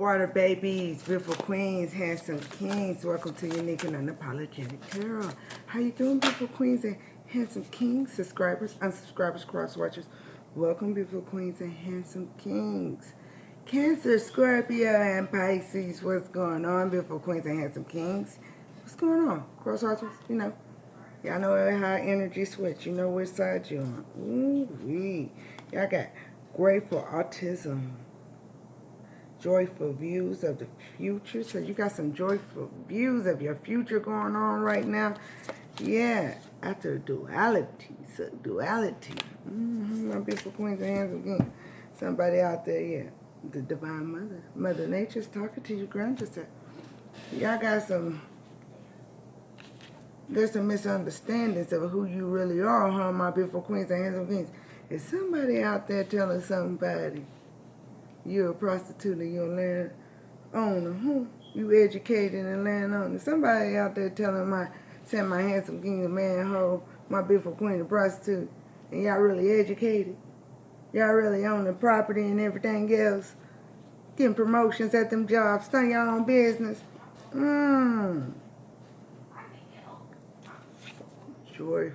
Water babies, beautiful queens, handsome kings. Welcome to Unique and Unapologetic Tarot. How you doing, beautiful queens and handsome kings, subscribers, unsubscribers, cross-watchers? Welcome, beautiful queens and handsome kings. Cancer, Scorpio, and Pisces. What's going on, beautiful queens and handsome kings? What's going on, cross-watchers? You know, y'all know how energy switch. You know which side you're on. Ooh-wee. Y'all got grateful autism. Joyful views of the future. So you got some joyful views of your future going on right now. Yeah, after duality. So duality. My beautiful queens and hands again. Somebody out there, yeah. The divine mother. Mother Nature's talking to you, grandsister. Y'all got there's some misunderstandings of who you really are, huh, my beautiful queens and handsome kings. Is somebody out there telling somebody you're a prostitute and you're a land owner? You educated and land owner. Somebody out there saying my handsome king, a manhole, my beautiful queen, a prostitute, and y'all really educated. Y'all really own the property and everything else. Getting promotions at them jobs, starting your own business. Joyfulness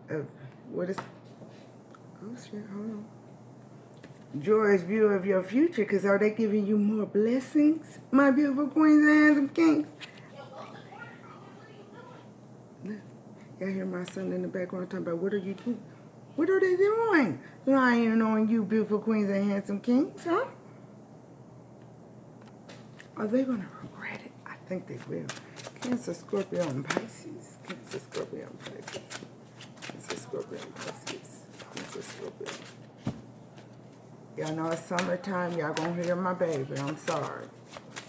of what is? Oh shit! Hold on. Joyous view of your future, because are they giving you more blessings, my beautiful queens and handsome kings? Look, y'all hear my son in the background talking about what are you doing? What are they doing? Lying on you, beautiful queens and handsome kings, huh? Are they going to regret it? I think they will. Cancer, Scorpio, and Pisces. Cancer, Scorpio, and Pisces. Cancer, Scorpio, and Pisces. Cancer, Scorpio. Y'all know it's summertime. Y'all gonna hear my baby. I'm sorry.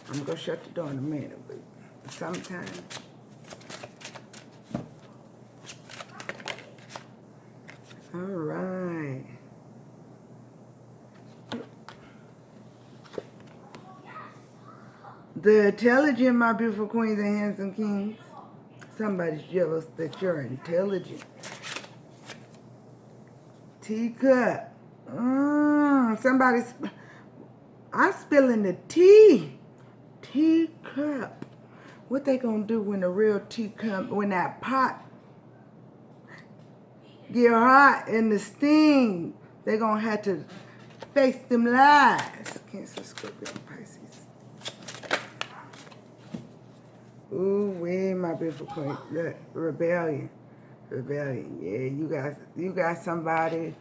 I'm gonna shut the door in a minute, but it's summertime. All right. The intelligent, my beautiful queens and handsome kings. Somebody's jealous that you're intelligent. Teacup. I'm spilling the tea. Teacup. What they gonna do when the real tea come, when that pot get hot and the steam? They gonna have to face them lies. Cancer, Scorpio, and Pisces. Ooh, wee, my beautiful queen. Look, rebellion. Rebellion. Yeah, you got somebody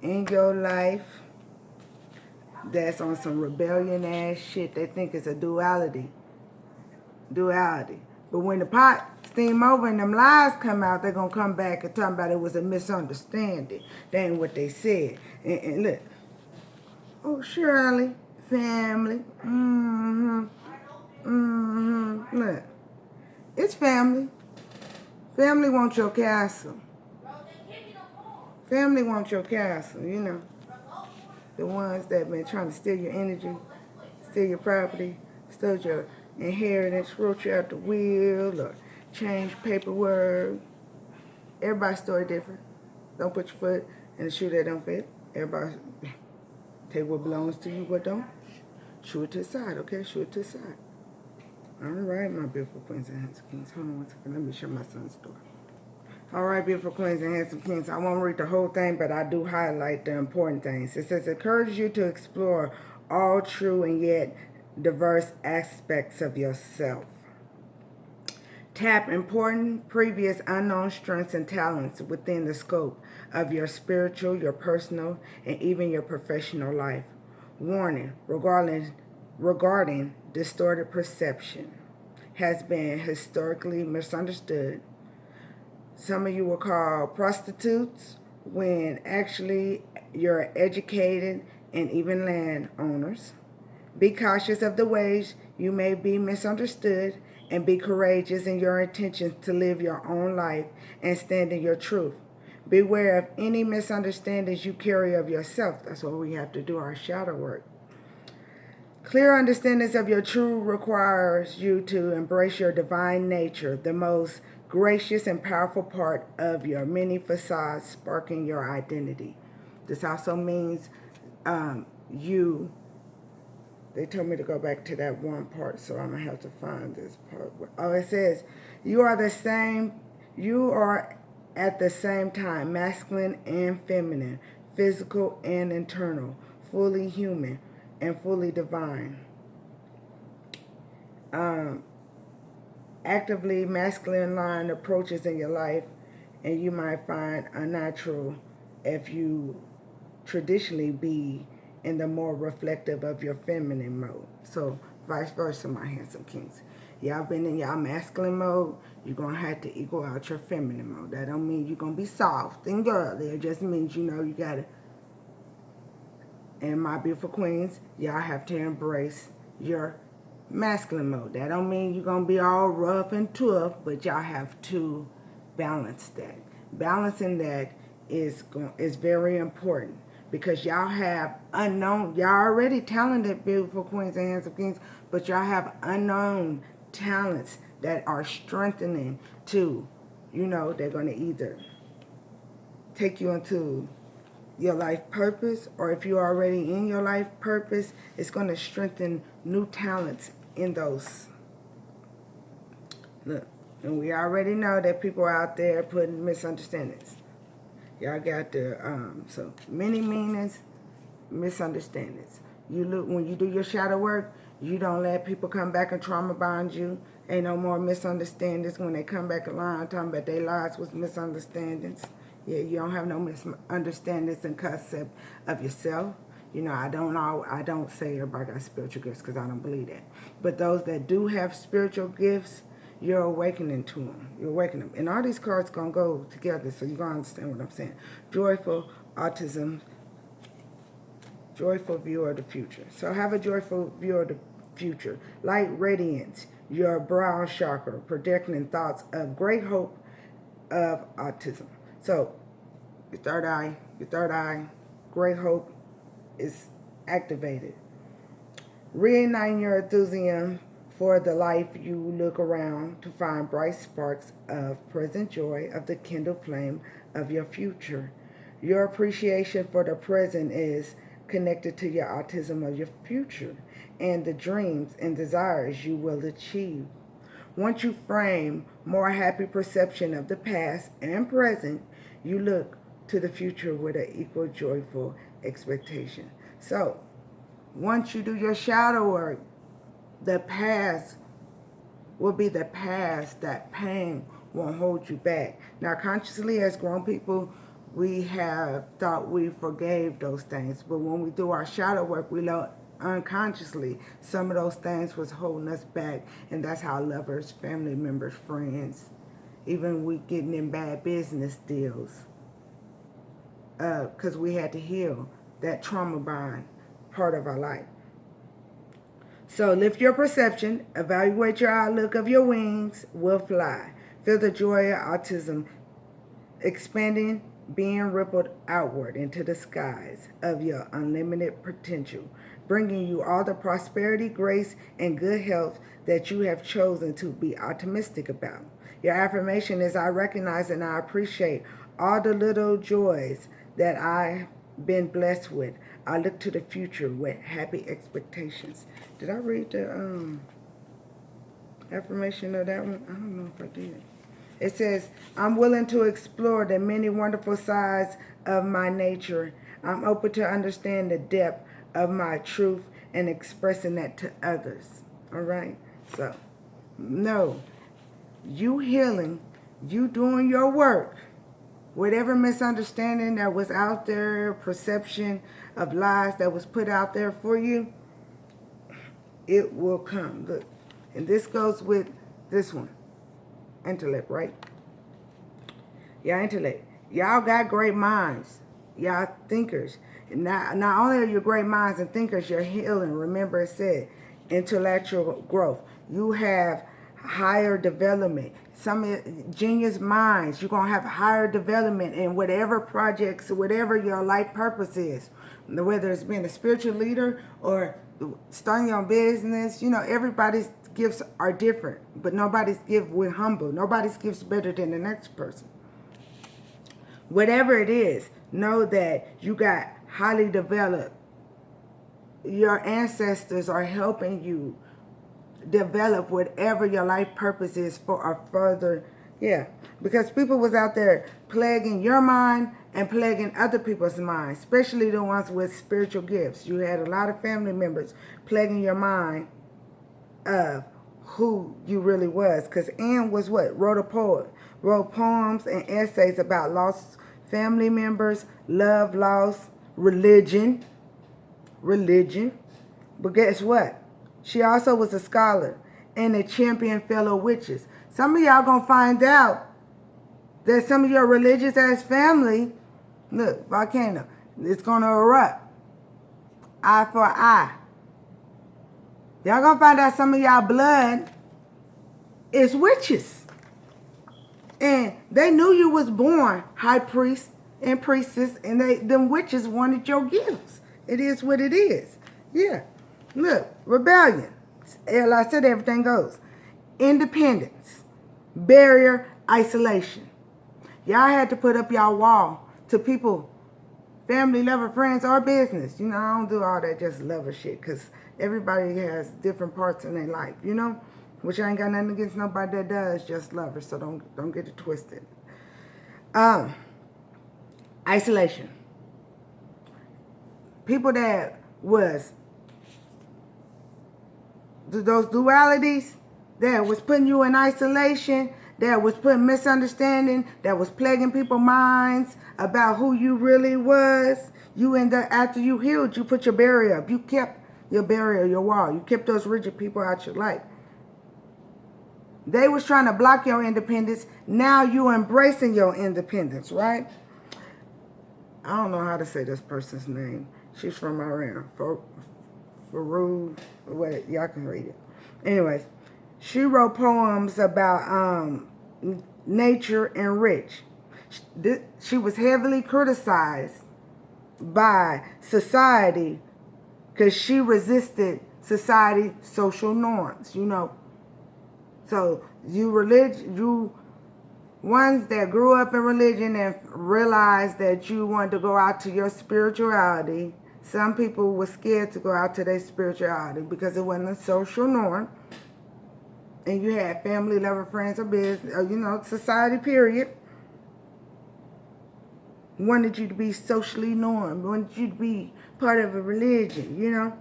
in your life that's on some rebellion ass shit. They think it's a duality. But when the pot steam over and them lies come out, they're gonna come back and talk about it was a misunderstanding. That ain't what they said. And look, oh Shirley, family. Look, it's family. Family wants your castle. Family wants your castle, you know. The ones that been trying to steal your energy, steal your property, steal your inheritance, wrote you out the will, or change paperwork. Everybody's story different. Don't put your foot in the shoe that don't fit. Everybody take what belongs to you, what don't. Shoe it to the side, okay? Shoe it to the side. All right, my beautiful queens and handsome kings. Hold on one second. Let me show my son's story. All right, beautiful queens and handsome kings. I won't read the whole thing, but I do highlight the important things. It says, encourage you to explore all true and yet diverse aspects of yourself. Tap important, previous unknown strengths and talents within the scope of your spiritual, your personal, and even your professional life. Warning, regarding distorted perception has been historically misunderstood. Some of you will call prostitutes when actually you're educated and even landowners. Be cautious of the ways you may be misunderstood and be courageous in your intentions to live your own life and stand in your truth. Beware of any misunderstandings you carry of yourself. That's why we have to do our shadow work. Clear understandings of your truth requires you to embrace your divine nature, the most gracious and powerful part of your many facades sparking your identity. This also means They told me to go back to that one part, so I'm going to have to find this part. Oh, it says, you are at the same time masculine and feminine, physical and internal, fully human and fully divine. Actively masculine line approaches in your life, and you might find unnatural if you traditionally be in the more reflective of your feminine mode. So vice versa, my handsome kings. Y'all been in y'all masculine mode, you're going to have to equal out your feminine mode. That don't mean you're going to be soft and girly. It just means, you got to, and my beautiful queens, y'all have to embrace your masculine mode. That don't mean you're going to be all rough and tough, but y'all have to balance that. Balancing that is very important, because y'all have y'all already talented, beautiful queens and handsome kings, but y'all have unknown talents that are strengthening too. They're going to either take you into your life purpose, or if you're already in your life purpose, it's going to strengthen new talents in those. Look, and we already know that people are out there putting misunderstandings. Y'all got the so many meanings, misunderstandings. When you do your shadow work, you don't let people come back and trauma bond you. Ain't no more misunderstandings when they come back along talking about their lives was misunderstandings. Yeah, you don't have no misunderstandings and concept of yourself. I don't say everybody got spiritual gifts, because I don't believe that. But those that do have spiritual gifts, you're awakening to them. You're awakening them. And all these cards going to go together, so you're going to understand what I'm saying. Joyful autism, joyful view of the future. So have a joyful view of the future. Light radiance, your brow chakra, projecting thoughts of great hope of autism. So your third eye, great hope is activated. Reigniting your enthusiasm for the life, you look around to find bright sparks of present joy of the kindled flame of your future. Your appreciation for the present is connected to your autism of your future and the dreams and desires you will achieve. Once you frame more happy perception of the past and present, you look to the future with an equal joyful expectation. So, once you do your shadow work, the past will be the past. That pain won't hold you back. Now, consciously as grown people, we have thought we forgave those things. But when we do our shadow work, we know unconsciously some of those things was holding us back. And that's how lovers, family members, friends, even we getting in bad business deals. Because we had to heal that trauma bond part of our life. So lift your perception, evaluate your outlook of your wings will fly. Feel the joy of autism expanding, being rippled outward into the skies of your unlimited potential, bringing you all the prosperity, grace, and good health that you have chosen to be optimistic about. Your affirmation is, I recognize and I appreciate all the little joys that I've been blessed with. I look to the future with happy expectations. Did I read the affirmation of that one? I don't know if I did. It says, I'm willing to explore the many wonderful sides of my nature. I'm open to understand the depth of my truth and expressing that to others. All right? So, no. You healing, you doing your work. Whatever misunderstanding that was out there, perception of lies that was put out there for you, it will come. Look, and this goes with this one. Intellect, right? Y'all intellect. Y'all got great minds. Y'all thinkers. Not only are you great minds and thinkers, you're healing. Remember it said intellectual growth. You have higher development. Some genius minds, you're going to have higher development in whatever projects, whatever your life purpose is. Whether it's being a spiritual leader or starting your own business, everybody's gifts are different, but nobody's gift, we're humble. Nobody's gift's better than the next person. Whatever it is, know that you got highly developed your ancestors are helping you develop whatever your life purpose is for a further, because people was out there plaguing your mind and plaguing other people's minds, especially the ones with spiritual gifts. You had a lot of family members plaguing your mind of who you really was, because Anne was what? Wrote a poem, wrote poems and essays about lost family members, love lost, religion. But guess what? She also was a scholar and a champion fellow witches. Some of y'all gonna find out that some of your religious ass family, look, volcano, it's gonna erupt. Eye for eye. Y'all gonna find out some of y'all blood is witches. And they knew you was born high priest and priestess, and them witches wanted your gifts. It is what it is. Yeah. Look, rebellion. Like I said, everything goes. Independence. Barrier, isolation. Y'all had to put up y'all wall to people, family, lover, friends, or business. You know, I don't do all that just lover shit, because everybody has different parts in their life, you know? Which I ain't got nothing against nobody that does just lovers, so don't get it twisted. Isolation. People that was those dualities, that was putting you in isolation, that was putting misunderstanding, that was plaguing people's minds about who you really was. You end up, after you healed, you put your barrier up. You kept your barrier, your wall. You kept those rigid people out your life. They was trying to block your independence. Now you embracing your independence, right? I don't know how to say this person's name. She's from Iran. Faru, wait, y'all can read it. Anyways, she wrote poems about nature and rich. She was heavily criticized by society because she resisted society's social norms, you know. So you ones that grew up in religion and realized that you wanted to go out to your spirituality. Some people were scared to go out to their spirituality because it wasn't a social norm. And you had family, lover, friends, or business, or, you know, society, period. Wanted you to be socially normed, wanted you to be part of a religion, you know.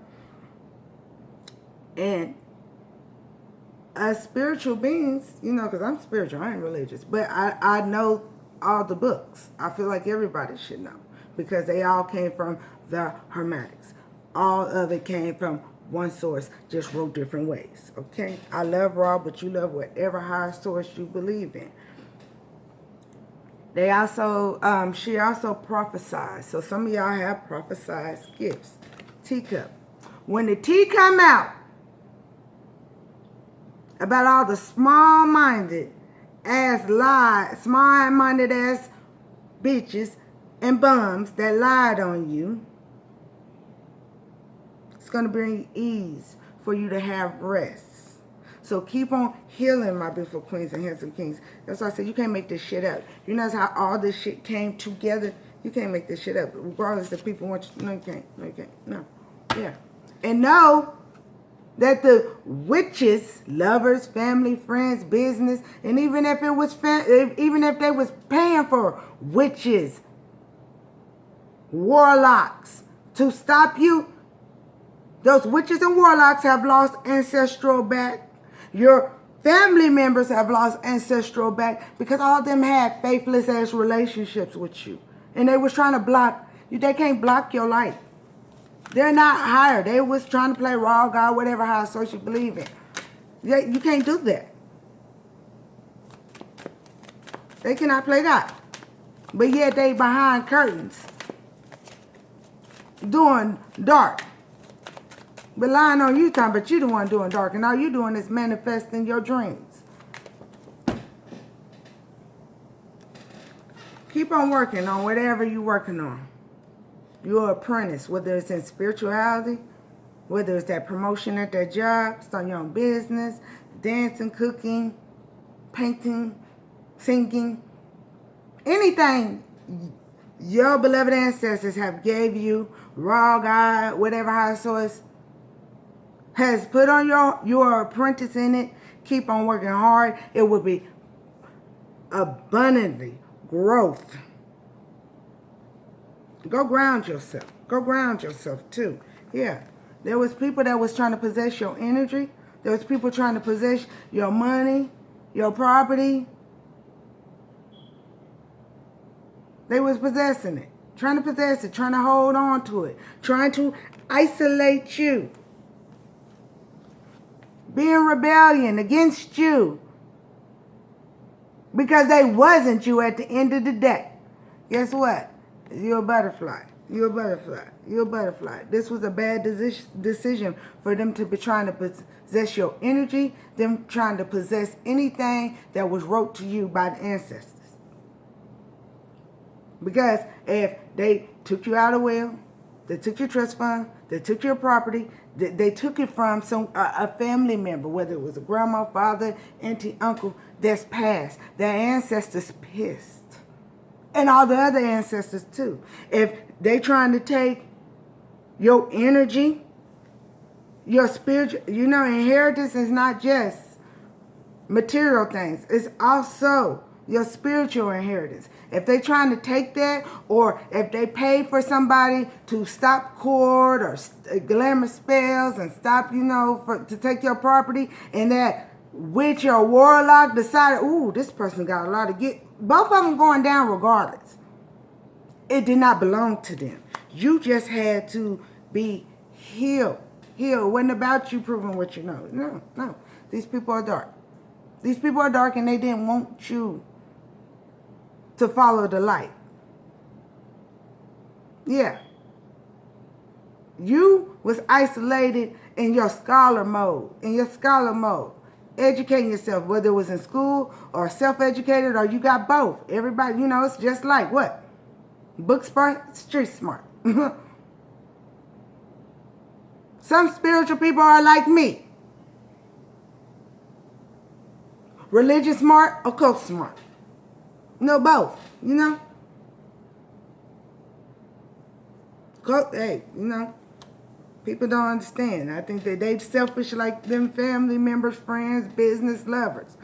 And as spiritual beings, you know, because I'm spiritual, I ain't religious, but I know all the books. I feel like everybody should know, because they all came from the Hermetics. All of it came from one source, just wrote different ways, okay? I love Ra, but you love whatever higher source you believe in. They also, she also prophesied. So some of y'all have prophesied gifts. Teacup. When the tea come out about all the small-minded ass small-minded ass bitches and bums that lied on you, it's going to bring ease for you to have rest. So keep on healing, my beautiful queens and handsome kings. That's why I said you can't make this shit up. You know how all this shit came together? You can't make this shit up. Regardless if people want you. No, you can't. No, you can't. No. Yeah. And know that the witches, lovers, family, friends, business, and even if it was even if they was paying for witches, warlocks to stop you, those witches and warlocks have lost ancestral back. Your family members have lost ancestral back because all of them had faithless ass relationships with you, and they was trying to block you. They can't block your life. They're not higher. They was trying to play raw God, whatever higher source you believe in. You can't do that. They cannot play God. But yet they behind curtains doing dark. But lying on you time, but you the one doing dark. And all you doing is manifesting your dreams. Keep on working on whatever you're working on. You're an apprentice, whether it's in spirituality, whether it's that promotion at that job, starting your own business, dancing, cooking, painting, singing, anything your beloved ancestors have gave you Raw God, whatever high source has put on your apprentice in it, keep on working hard. It will be abundantly growth. Go ground yourself. Go ground yourself too. Yeah. There was people that was trying to possess your energy. There was people trying to possess your money, your property. They was possessing it. Trying to possess it. Trying to hold on to it. Trying to isolate you. Be in rebellion against you. Because they wasn't you at the end of the day. Guess what? You're a butterfly. You're a butterfly. You're a butterfly. This was a bad decision for them to be trying to possess your energy, them trying to possess anything that was wrote to you by the ancestors. Because if they took you out of will, they took your trust fund, they took your property, they took it from a family member, whether it was a grandma, father, auntie, uncle, that's passed. Their ancestors pissed. And all the other ancestors too. If they trying to take your energy, your spiritual, inheritance is not just material things. It's also your spiritual inheritance. If they trying to take that, or if they pay for somebody to stop cord or glamour spells and stop, to take your property, and that witch or warlock decided, ooh, this person got a lot of get. Both of them going down regardless. It did not belong to them. You just had to be healed. Healed. It wasn't about you proving what you know. No. These people are dark. These people are dark, and they didn't want you to follow the light. Yeah. You was isolated in your scholar mode. Educating yourself, whether it was in school or self-educated, or you got both. Everybody, it's just like what? Book smart, street smart. Some spiritual people are like me. Religious smart, occult smart. Both, Hey, people don't understand. I think that they selfish like them family members, friends, business lovers.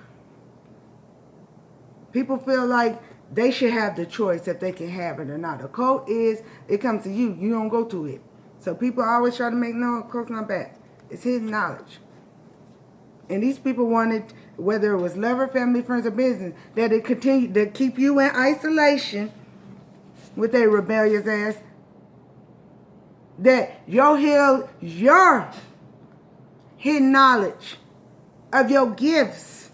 People feel like they should have the choice if they can have it or not. A cult is, it comes to you. You don't go to it. So people always try to make, no, a cult's not bad. It's hidden knowledge. And these people wanted, whether it was lover, family, friends, or business, that it continued to keep you in isolation with their rebellious ass. That your hidden knowledge of your gifts,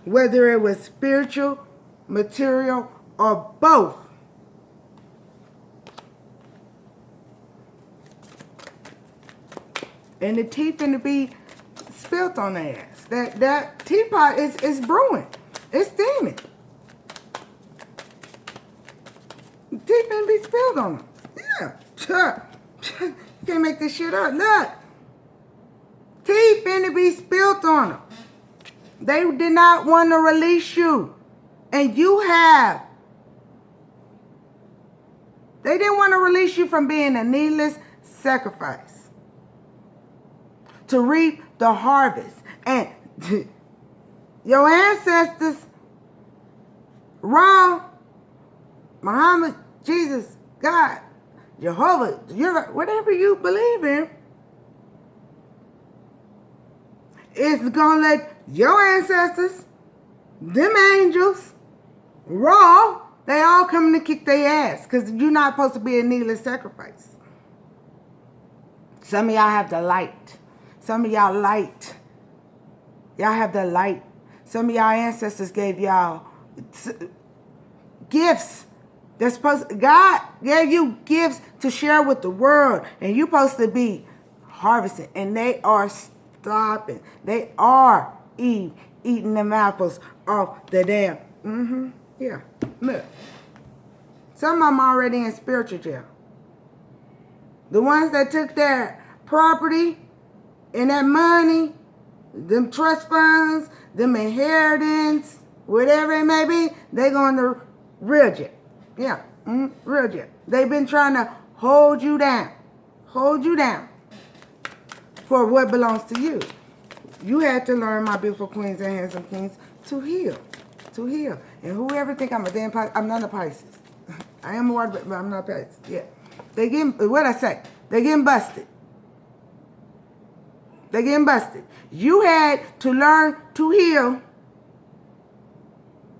whether it was spiritual, material, or both, and the tea finna be spilt on their ass. That teapot is brewing. It's steaming. Tea finna be spilled on them. Yeah. You can't make this shit up. Look. Tea finna be spilled on them. They did not want to release you. And you have. They didn't want to release you from being a needless sacrifice. To reap the harvest. And your ancestors, Ra, Muhammad, Jesus, God, Jehovah, whatever you believe in, is going to let your ancestors, them angels, Ra, they all coming to kick their ass, because you're not supposed to be a needless sacrifice. Some of y'all have the light. Some of y'all light. Y'all have the light. Some of y'all ancestors gave y'all gifts. God gave you gifts to share with the world. And you're supposed to be harvesting. And they are stopping. They are eating them apples off the damn. Yeah. Look. Some of them already in spiritual jail. The ones that took their property and that money, them trust funds, them inheritance, whatever it may be, they going to real jail. Yeah, Real deal. They've been trying to hold you down. Hold you down for what belongs to you. You had to learn, my beautiful queens and handsome kings, to heal. To heal. And whoever think I'm a damn Pisces, I'm not a Pisces. I am a water, but I'm not a Pisces. Yeah. They getting, what I say? They getting busted. They getting busted. You had to learn to heal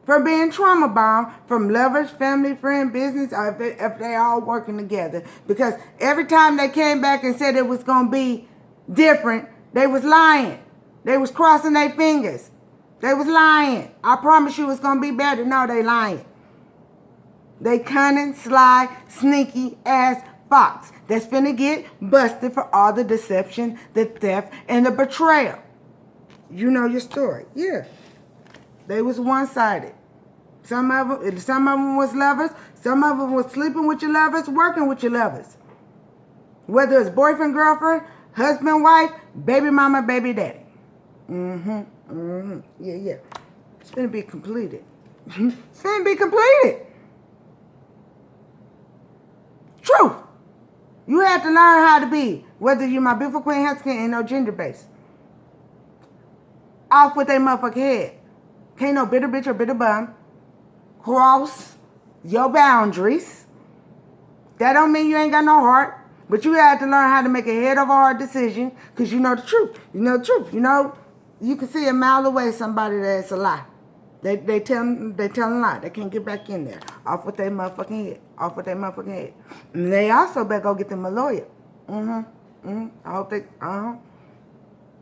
from being trauma bound from lovers, family, friend, business, or if they all working together. Because every time they came back and said it was going to be different, they was lying. They was crossing their fingers. They was lying. I promise you it's going to be better. No, they lying. They cunning, sly, sneaky ass fox that's finna get busted for all the deception, the theft, and the betrayal. You know your story. Yeah. They was one-sided. Some of them was lovers. Some of them was sleeping with your lovers, working with your lovers. Whether it's boyfriend, girlfriend, husband, wife, baby mama, baby daddy. Yeah. It's gonna be completed. It's gonna be completed. Truth. You have to learn how to be, whether you're my beautiful queen, handsome king, ain't no gender base. Off with their motherfucking head. Can't no bitter bitch or bitter bum cross your boundaries. That don't mean you ain't got no heart, but you have to learn how to make a head over heart decision because you know the truth. You know the truth. You know, you can see a mile away somebody that's a lie. They tell a lie. They can't get back in there. Off with their motherfucking head. Off with their motherfucking head. And they also better go get them a lawyer. I hope they,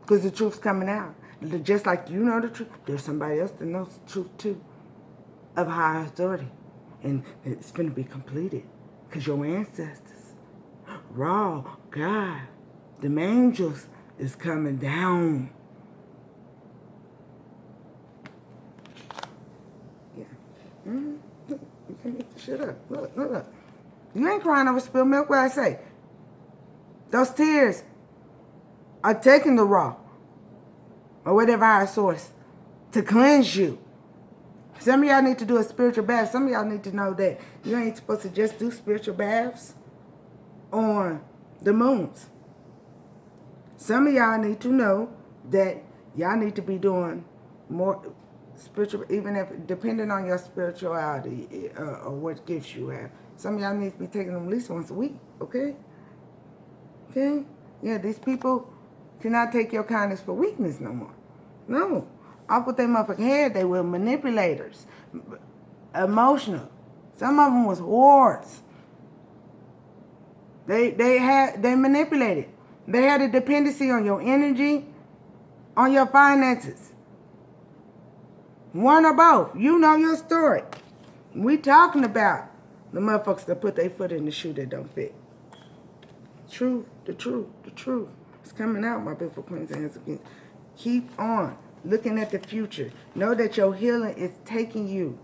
because the truth's coming out. Just like you know the truth, there's somebody else that knows the truth too. Of higher authority. And it's going to be completed. Because your ancestors, raw, God, the angels is coming down. Yeah. You can't make this shit up. Look. You ain't crying over spilled milk. What I say? Those tears are taking the raw or whatever higher source to cleanse you. Some of y'all need to do a spiritual bath. Some of y'all need to know that you ain't supposed to just do spiritual baths on the moons. Some of y'all need to know that y'all need to be doing more spiritual, even if depending on your spirituality or what gifts you have. Some of y'all need to be taking them at least once a week, okay? Okay? Yeah, these people cannot take your kindness for weakness no more. No. Off with their motherfucking head, they were manipulators. Emotional. Some of them was whores. They manipulated. They had a dependency on your energy, on your finances. One or both. You know your story. We talking about the motherfuckers that put their foot in the shoe that don't fit. The truth. It's coming out, my beautiful queens and handsome kings. Keep on looking at the future. Know that your healing is taking you.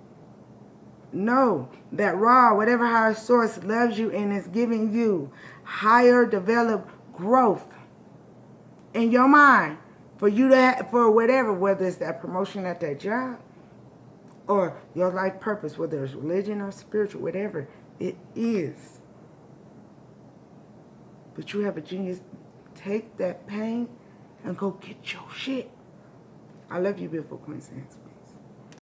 Know that Ra, whatever higher source, loves you and is giving you higher developed growth in your mind for you to have, for whatever, whether it's that promotion at that job or your life purpose, whether it's religion or spiritual, whatever it is. But you have a genius. Take that pain and go get your shit. I love you, beautiful queens and handsome.